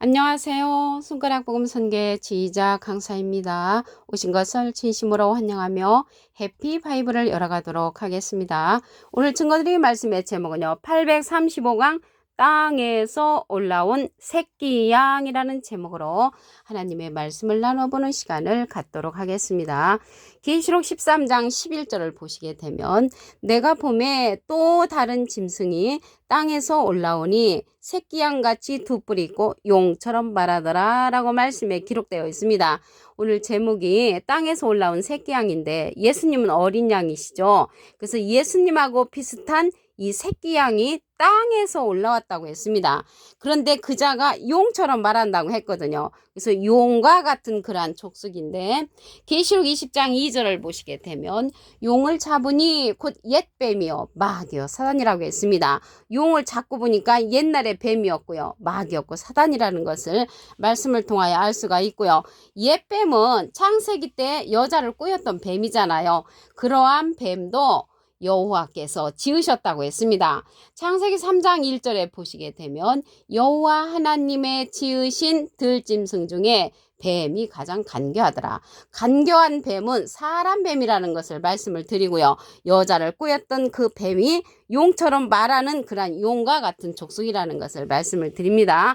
안녕하세요. 손가락 복음 선계 지휘자 강사입니다. 오신 것을 진심으로 환영하며 해피 바이블을 열어가도록 하겠습니다. 오늘 증거드릴 말씀의 제목은요. 835강 땅에서 올라온 새끼 양이라는 제목으로 하나님의 말씀을 나눠보는 시간을 갖도록 하겠습니다. 계시록 13장 11절을 보시게 되면 내가 봄에 또 다른 짐승이 땅에서 올라오니 새끼양같이 두 뿔이 있고 용처럼 말하더라 라고 말씀에 기록되어 있습니다. 오늘 제목이 땅에서 올라온 새끼양인데 예수님은 어린 양이시죠. 그래서 예수님하고 비슷한 이 새끼양이 땅에서 올라왔다고 했습니다. 그런데 그자가 용처럼 말한다고 했거든요. 그래서 용과 같은 그러한 족속인데 계시록 20장 2절을 보시게 되면 용을 잡으니 곧 옛뱀이요 마귀요 사단이라고 했습니다. 용을 잡고 보니까 옛날에 뱀이었고요. 마귀였고 사단이라는 것을 말씀을 통하여 알 수가 있고요. 옛뱀은 창세기 때 여자를 꾸였던 뱀이잖아요. 그러한 뱀도 여호와께서 지으셨다고 했습니다. 창세기 3장 1절에 보시게 되면 여호와 하나님의 지으신 들짐승 중에 뱀이 가장 간교하더라. 간교한 뱀은 사람 뱀이라는 것을 말씀을 드리고요. 여자를 꾸였던 그 뱀이 용처럼 말하는 그런 용과 같은 족속이라는 것을 말씀을 드립니다.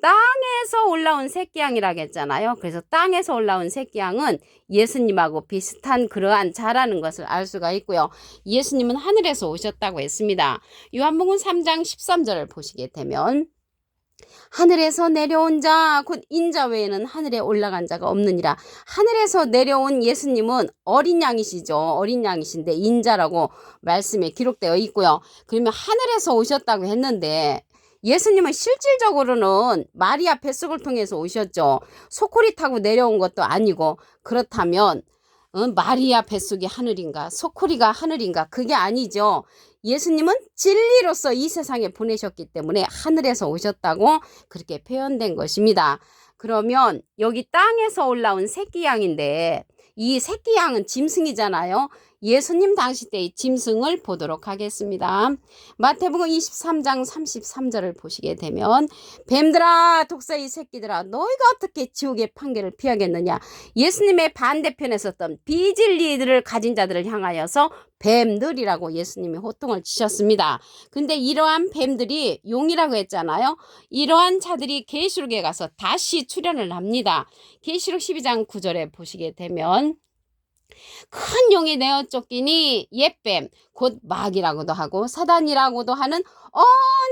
땅에서 올라온 새끼양이라고 했잖아요. 그래서 땅에서 올라온 새끼양은 예수님하고 비슷한 그러한 자라는 것을 알 수가 있고요. 예수님은 하늘에서 오셨다고 했습니다. 요한복음 3장 13절을 보시게 되면 하늘에서 내려온 자 곧 인자 외에는 하늘에 올라간 자가 없느니라. 하늘에서 내려온 예수님은 어린 양이시죠. 어린 양이신데 인자라고 말씀에 기록되어 있고요. 그러면 하늘에서 오셨다고 했는데 예수님은 실질적으로는 마리아 뱃속을 통해서 오셨죠. 소쿠리 타고 내려온 것도 아니고 그렇다면 마리아 뱃속이 하늘인가 소쿠리가 하늘인가 그게 아니죠. 예수님은 진리로서 이 세상에 보내셨기 때문에 하늘에서 오셨다고 그렇게 표현된 것입니다. 그러면 여기 땅에서 올라온 새끼양인데 이 새끼양은 짐승이잖아요. 예수님 당시 때의 짐승을 보도록 하겠습니다. 마태복음 23장 33절을 보시게 되면 뱀들아 독사의 새끼들아 너희가 어떻게 지옥의 판결을 피하겠느냐. 예수님의 반대편에 섰던 비진리들을 가진 자들을 향하여서 뱀들이라고 예수님이 호통을 치셨습니다. 근데 이러한 뱀들이 용이라고 했잖아요. 이러한 자들이 계시록에 가서 다시 출현을 합니다. 계시록 12장 9절에 보시게 되면 큰 용이 내어 쫓기니 옛뱀 곧 마귀라고도 하고 사단이라고도 하는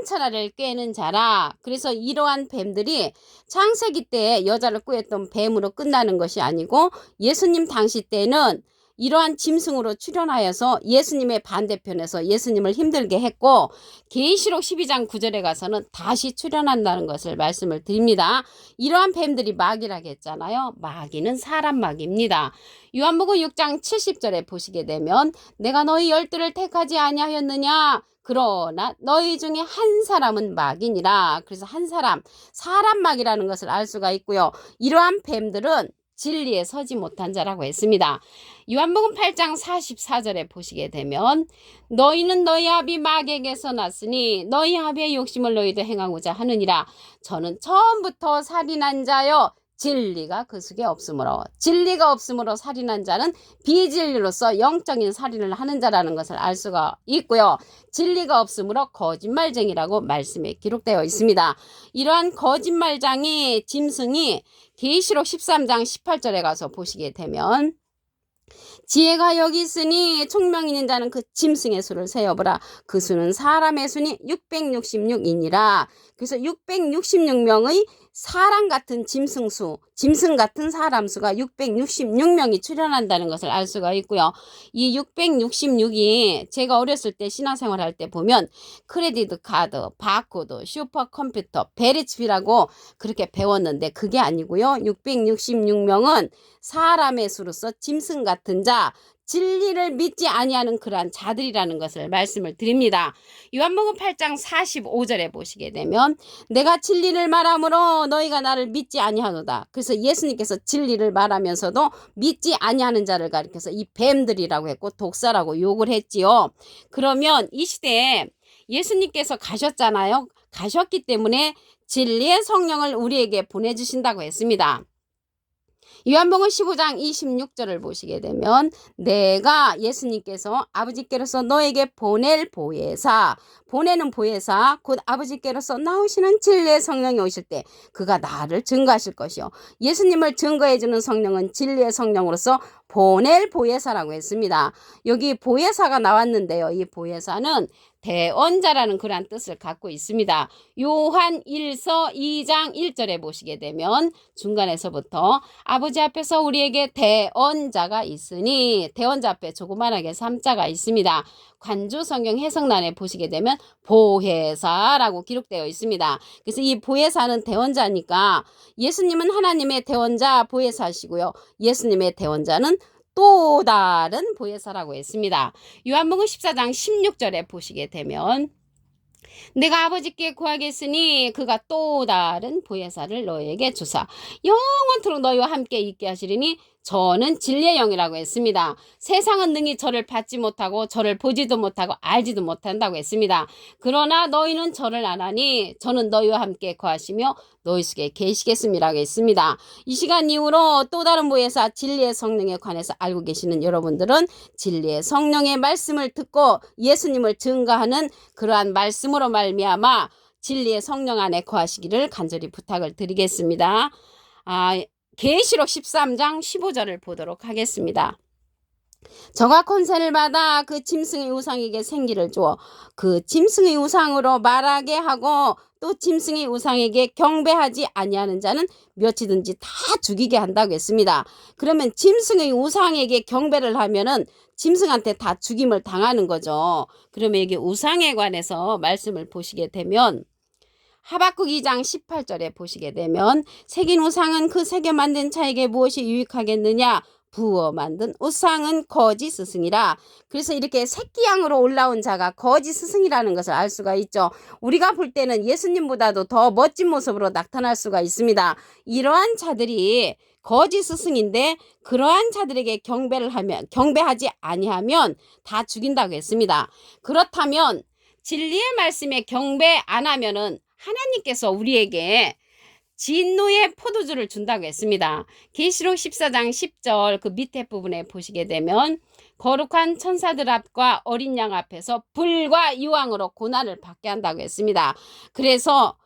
언천하를 꿰는 자라. 그래서 이러한 뱀들이 창세기 때 여자를 꾸었던 뱀으로 끝나는 것이 아니고 예수님 당시 때는 이러한 짐승으로 출현하여서 예수님의 반대편에서 예수님을 힘들게 했고 계시록 12장 9절에 가서는 다시 출현한다는 것을 말씀을 드립니다. 이러한 뱀들이 마귀라고 했잖아요. 마귀는 사람 마귀입니다. 요한복음 6장 70절에 보시게 되면 내가 너희 열두를 택하지 아니하였느냐 그러나 너희 중에 한 사람은 마귀니라. 그래서 한 사람 마귀라는 것을 알 수가 있고요. 이러한 뱀들은 진리에 서지 못한 자라고 했습니다. 요한복음 8장 44절에 보시게 되면 너희는 너희 아비 마귀에게서 났으니 너희 아비의 욕심을 너희도 행하고자 하느니라. 저는 처음부터 살인한 자여 진리가 그 속에 없으므로 진리가 없으므로 살인한 자는 비진리로서 영적인 살인을 하는 자라는 것을 알 수가 있고요. 진리가 없으므로 거짓말쟁이라고 말씀에 기록되어 있습니다. 이러한 거짓말쟁이 짐승이 계시록 13장 18절에 가서 보시게 되면 지혜가 여기 있으니 총명 있는 자는 그 짐승의 수를 세어보라. 그 수는 사람의 수니 666이니라. 그래서 666명의 사람 같은 짐승 수, 짐승 같은 사람 수가 666명이 출현한다는 것을 알 수가 있고요. 이 666이 제가 어렸을 때 신화생활 할 때 보면 크레디트 카드, 바코드, 슈퍼컴퓨터, 베리츠피라고 그렇게 배웠는데 그게 아니고요. 666명은 사람의 수로서 짐승 같은 자, 진리를 믿지 아니하는 그러한 자들이라는 것을 말씀을 드립니다. 요한복음 8장 45절에 보시게 되면 내가 진리를 말함으로 너희가 나를 믿지 아니하노다. 그래서 예수님께서 진리를 말하면서도 믿지 아니하는 자를 가리켜서 이 뱀들이라고 했고 독사라고 욕을 했지요. 그러면 이 시대에 예수님께서 가셨잖아요. 가셨기 때문에 진리의 성령을 우리에게 보내주신다고 했습니다. 요한복음 15장 26절을 보시게 되면 내가 예수님께서 아버지께로서 너에게 보낼 보혜사, 보내는 보혜사 곧 아버지께로서 나오시는 진리의 성령이 오실 때 그가 나를 증거하실 것이요. 예수님을 증거해주는 성령은 진리의 성령으로서 보낼 보혜사라고 했습니다. 여기 보혜사가 나왔는데요. 이 보혜사는 대언자라는 그런 뜻을 갖고 있습니다. 요한 1서 2장 1절에 보시게 되면 중간에서부터 아버지 앞에서 우리에게 대언자가 있으니, 대언자 앞에 조그만하게 3자가 있습니다. 관주 성경 해석란에 보시게 되면 보혜사라고 기록되어 있습니다. 그래서 이 보혜사는 대언자니까 예수님은 하나님의 대언자 보혜사시고요. 예수님의 대언자는 또 다른 보혜사라고 했습니다. 요한복음 14장 16절에 보시게 되면 내가 아버지께 구하겠으니 그가 또 다른 보혜사를 너에게 주사 영원토록 너희와 함께 있게 하시리니 저는 진리의 영이라고 했습니다. 세상은 능히 저를 받지 못하고 저를 보지도 못하고 알지도 못한다고 했습니다. 그러나 너희는 저를 아나니 저는 너희와 함께 거하시며 너희 속에 계시겠음이라고 했습니다. 이 시간 이후로 또 다른 보혜사 진리의 성령에 관해서 알고 계시는 여러분들은 진리의 성령의 말씀을 듣고 예수님을 증거하는 그러한 말씀으로 말미암아 진리의 성령 안에 거하시기를 간절히 부탁을 드리겠습니다. 계시록 13장 15절을 보도록 하겠습니다. 저가 권세를 받아 그 짐승의 우상에게 생기를 주어 그 짐승의 우상으로 말하게 하고 또 짐승의 우상에게 경배하지 아니하는 자는 몇이든지 다 죽이게 한다고 했습니다. 그러면 짐승의 우상에게 경배를 하면은 짐승한테 다 죽임을 당하는 거죠. 그러면 여기 우상에 관해서 말씀을 보시게 되면 하박국 2장 18절에 보시게 되면 새긴 우상은 그 새겨 만든 자에게 무엇이 유익하겠느냐? 부어 만든 우상은 거짓 스승이라. 그래서 이렇게 새끼양으로 올라온 자가 거짓 스승이라는 것을 알 수가 있죠. 우리가 볼 때는 예수님보다도 더 멋진 모습으로 나타날 수가 있습니다. 이러한 자들이 거짓 스승인데 그러한 자들에게 경배하지 아니하면 다 죽인다고 했습니다. 그렇다면 진리의 말씀에 경배 안 하면은 하나님께서 우리에게 진노의 포도주를 준다고 했습니다. 계시록 14장 10절 그 밑에 부분에 보시게 되면 거룩한 천사들 앞과 어린 양 앞에서 불과 유황으로 고난을 받게 한다고 했습니다. 그래서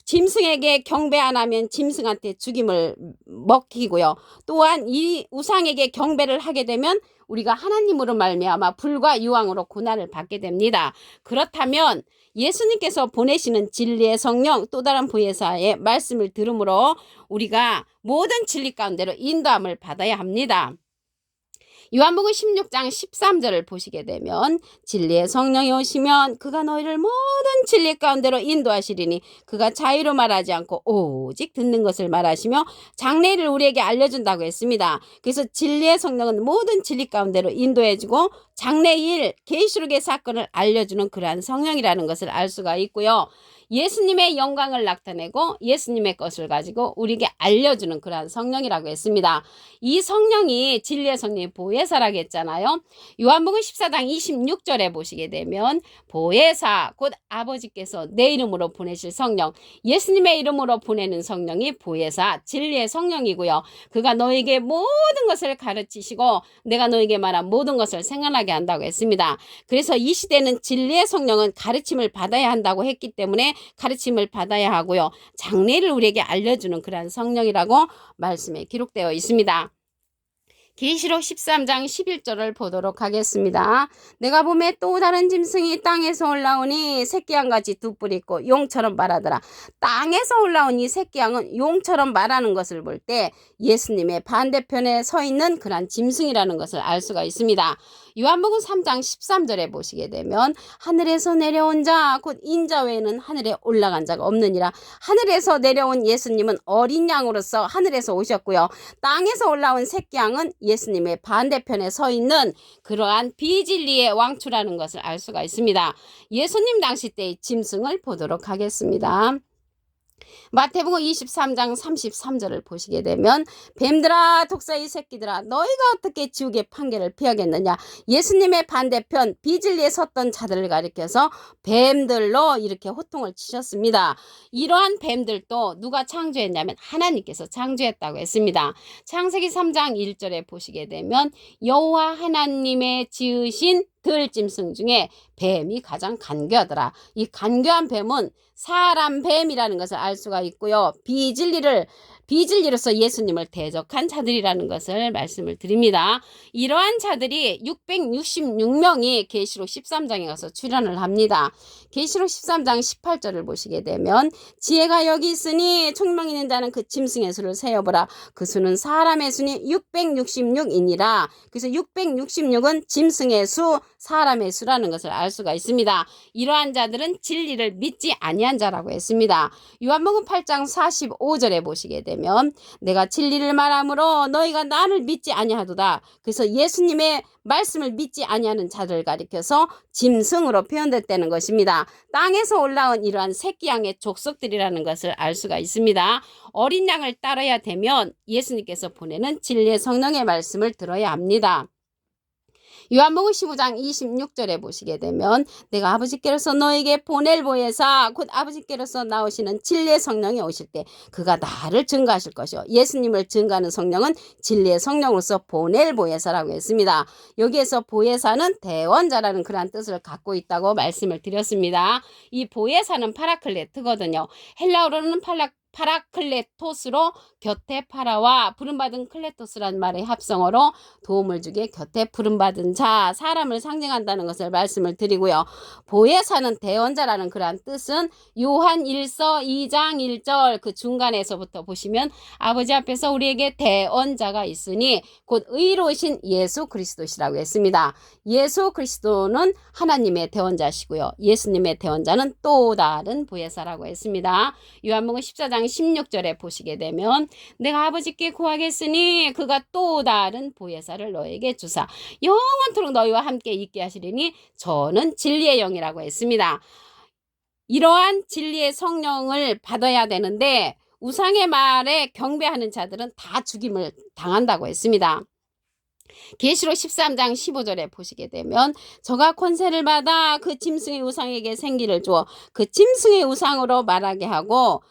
짐승에게 경배 안 하면 짐승한테 죽임을 먹히고요. 또한 이 우상에게 경배를 하게 되면 우리가 하나님으로 말미암아 불과 유황으로 고난을 받게 됩니다. 그렇다면 예수님께서 보내시는 진리의 성령 또 다른 보혜사의 말씀을 들음으로 우리가 모든 진리 가운데로 인도함을 받아야 합니다. 요한복음 16장 13절을 보시게 되면 진리의 성령이 오시면 그가 너희를 모든 진리 가운데로 인도하시리니 그가 자유로 말하지 않고 오직 듣는 것을 말하시며 장래를 우리에게 알려준다고 했습니다. 그래서 진리의 성령은 모든 진리 가운데로 인도해주고 장래일 계시록의 사건을 알려주는 그러한 성령이라는 것을 알 수가 있고요. 예수님의 영광을 나타내고 예수님의 것을 가지고 우리에게 알려주는 그러한 성령이라고 했습니다. 이 성령이 진리의 성령이 보혜사라고 했잖아요. 요한복음 14장 26절에 보시게 되면 보혜사 곧 아버지께서 내 이름으로 보내실 성령, 예수님의 이름으로 보내는 성령이 보혜사 진리의 성령이고요. 그가 너에게 모든 것을 가르치시고 내가 너에게 말한 모든 것을 생각나게 한다고 했습니다. 그래서 이 시대는 진리의 성령은 가르침을 받아야 한다고 했기 때문에 가르침을 받아야 하고요. 장래를 우리에게 알려주는 그러한 성령이라고 말씀에 기록되어 있습니다. 계시록 13장 11절을 보도록 하겠습니다. 내가 보매 또 다른 짐승이 땅에서 올라오니 새끼양같이 두 뿔이 있고 용처럼 말하더라. 땅에서 올라온 이 새끼양은 용처럼 말하는 것을 볼 때 예수님의 반대편에 서 있는 그런 짐승이라는 것을 알 수가 있습니다. 요한복음 3장 13절에 보시게 되면 하늘에서 내려온 자 곧 인자 외에는 하늘에 올라간 자가 없느니라. 하늘에서 내려온 예수님은 어린 양으로서 하늘에서 오셨고요. 땅에서 올라온 새끼양은 예수님의 반대편에 서 있는 그러한 비진리의 왕초라는 것을 알 수가 있습니다. 예수님 당시 때의 짐승을 보도록 하겠습니다. 마태복음 23장 33절을 보시게 되면 뱀들아 독사의 새끼들아 너희가 어떻게 지옥의 판결을 피하겠느냐. 예수님의 반대편 비진리에 섰던 자들을 가리켜서 뱀들로 이렇게 호통을 치셨습니다. 이러한 뱀들도 누가 창조했냐면 하나님께서 창조했다고 했습니다. 창세기 3장 1절에 보시게 되면 여호와 하나님의 지으신 들짐승 중에 뱀이 가장 간교하더라. 이 간교한 뱀은 사람 뱀이라는 것을 알 수가 있고요. 비진리로서 예수님을 대적한 자들이라는 것을 말씀을 드립니다. 이러한 자들이 666명이 계시록 13장에 가서 출현을 합니다. 계시록 13장 18절을 보시게 되면 지혜가 여기 있으니 총명 있는 자는 그 짐승의 수를 세어보라. 그 수는 사람의 수니 666이니라. 그래서 666은 짐승의 수, 사람의 수라는 것을 알 수가 있습니다. 이러한 자들은 진리를 믿지 아니한 자라고 했습니다. 요한복음 8장 45절에 보시게 되면 내가 진리를 말하므로 너희가 나를 믿지 아니하도다. 그래서 예수님의 말씀을 믿지 아니하는 자들을 가리켜서 짐승으로 표현됐다는 것입니다. 땅에서 올라온 이러한 새끼 양의 족속들이라는 것을 알 수가 있습니다. 어린 양을 따라야 되면 예수님께서 보내는 진리의 성령의 말씀을 들어야 합니다. 요한복음 15장 26절에 보시게 되면 내가 아버지께로서 너에게 보낼 보혜사 곧 아버지께로서 나오시는 진리의 성령이 오실 때 그가 나를 증거하실 것이요. 예수님을 증거하는 성령은 진리의 성령으로서 보낼 보혜사라고 했습니다. 여기에서 보혜사는 대원자라는 그러한 뜻을 갖고 있다고 말씀을 드렸습니다. 이 보혜사는 파라클레트거든요. 헬라어로는 파라클레토스로 곁에 파라와 부름받은 클레토스란 말의 합성어로 도움을 주게 곁에 부름받은 자, 사람을 상징한다는 것을 말씀을 드리고요. 보혜사는 대언자라는 그러한 뜻은 요한 1서 2장 1절 그 중간에서부터 보시면 아버지 앞에서 우리에게 대언자가 있으니 곧 의로우신 예수 그리스도시라고 했습니다. 예수 그리스도는 하나님의 대언자시고요. 예수님의 대언자는 또 다른 보혜사라고 했습니다. 요한복음 14장 16절에 보시게 되면 내가 아버지께 구하겠으니 그가 또 다른 보혜사를 너에게 주사 영원토록 너희와 함께 있게 하시리니 저는 진리의 영이라고 했습니다. 이러한 진리의 성령을 받아야 되는데 우상의 말에 경배하는 자들은 다 죽임을 당한다고 했습니다. 계시록 13장 15절에 보시게 되면 저가 권세를 받아 그 짐승의 우상에게 생기를 주어 그 짐승의 우상으로 말하게 하고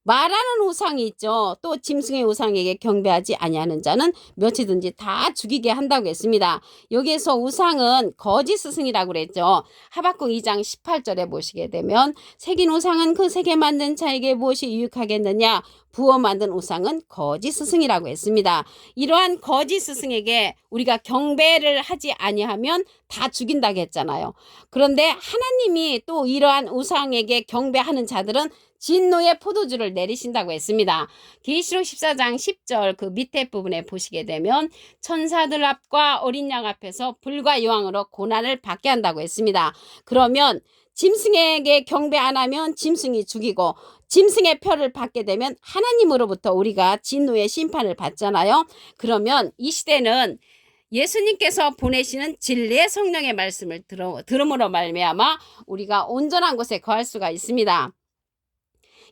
말하는 우상이 있죠. 또 짐승의 우상에게 경배하지 아니하는 자는 몇이든지 다 죽이게 한다고 했습니다. 여기에서 우상은 거짓 스승이라고 그랬죠. 하박국 2장 18절에 보시게 되면 새긴 우상은 그 새게 만든 자에게 무엇이 유익하겠느냐. 부어 만든 우상은 거짓 스승이라고 했습니다. 이러한 거짓 스승에게 우리가 경배를 하지 아니하면 다 죽인다고 했잖아요. 그런데 하나님이 또 이러한 우상에게 경배하는 자들은 진노의 포도주를 내리신다고 했습니다. 계시록 14장 10절 그 밑에 부분에 보시게 되면 천사들 앞과 어린 양 앞에서 불과 여왕으로 고난을 받게 한다고 했습니다. 그러면 짐승에게 경배 안 하면 짐승이 죽이고 짐승의 표를 받게 되면 하나님으로부터 우리가 진노의 심판을 받잖아요. 그러면 이 시대는 예수님께서 보내시는 진리의 성령의 말씀을 들음으로 말미암아 우리가 온전한 곳에 거할 수가 있습니다.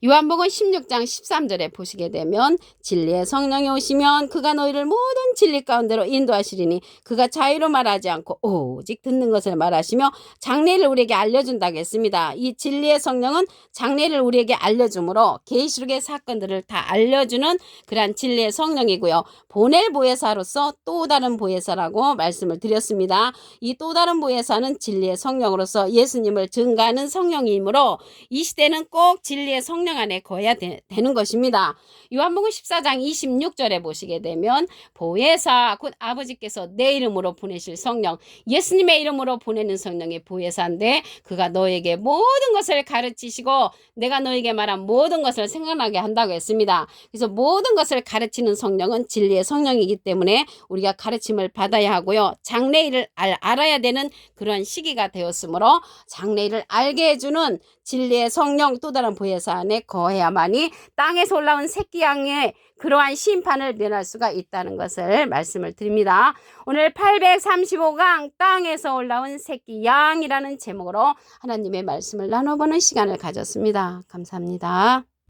요한복음 16장 13절에 보시게 되면 진리의 성령이 오시면 그가 너희를 모든 진리 가운데로 인도하시리니 그가 자유로 말하지 않고 오직 듣는 것을 말하시며 장래를 우리에게 알려준다고 했습니다. 이 진리의 성령은 장래를 우리에게 알려주므로 계시록의 사건들을 다 알려주는 그러한 진리의 성령이고요. 보낼 보혜사로서 또 다른 보혜사라고 말씀을 드렸습니다. 이 또 다른 보혜사는 진리의 성령으로서 예수님을 증거하는 성령이므로 이 시대는 꼭 진리의 성령 안에 거해야 되는 것입니다. 요한복음 14장 26절에 보시게 되면 보혜사 곧 아버지께서 내 이름으로 보내실 성령 예수님의 이름으로 보내는 성령이 보혜사인데 그가 너에게 모든 것을 가르치시고 내가 너에게 말한 모든 것을 생각나게 한다고 했습니다. 그래서 모든 것을 가르치는 성령은 진리의 성령이기 때문에 우리가 가르침을 받아야 하고요. 장래일을 알아야 되는 그런 시기가 되었으므로 장래일을 알게 해주는 진리의 성령 또 다른 보혜사 안에 거해야만이 땅에서 올라온 새끼 양의 그러한 심판을 면할 수가 있다는 것을 말씀을 드립니다. 오늘 835강 땅에서 올라온 새끼 양이라는 제목으로 하나님의 말씀을 나눠보는 시간을 가졌습니다. 감사합니다.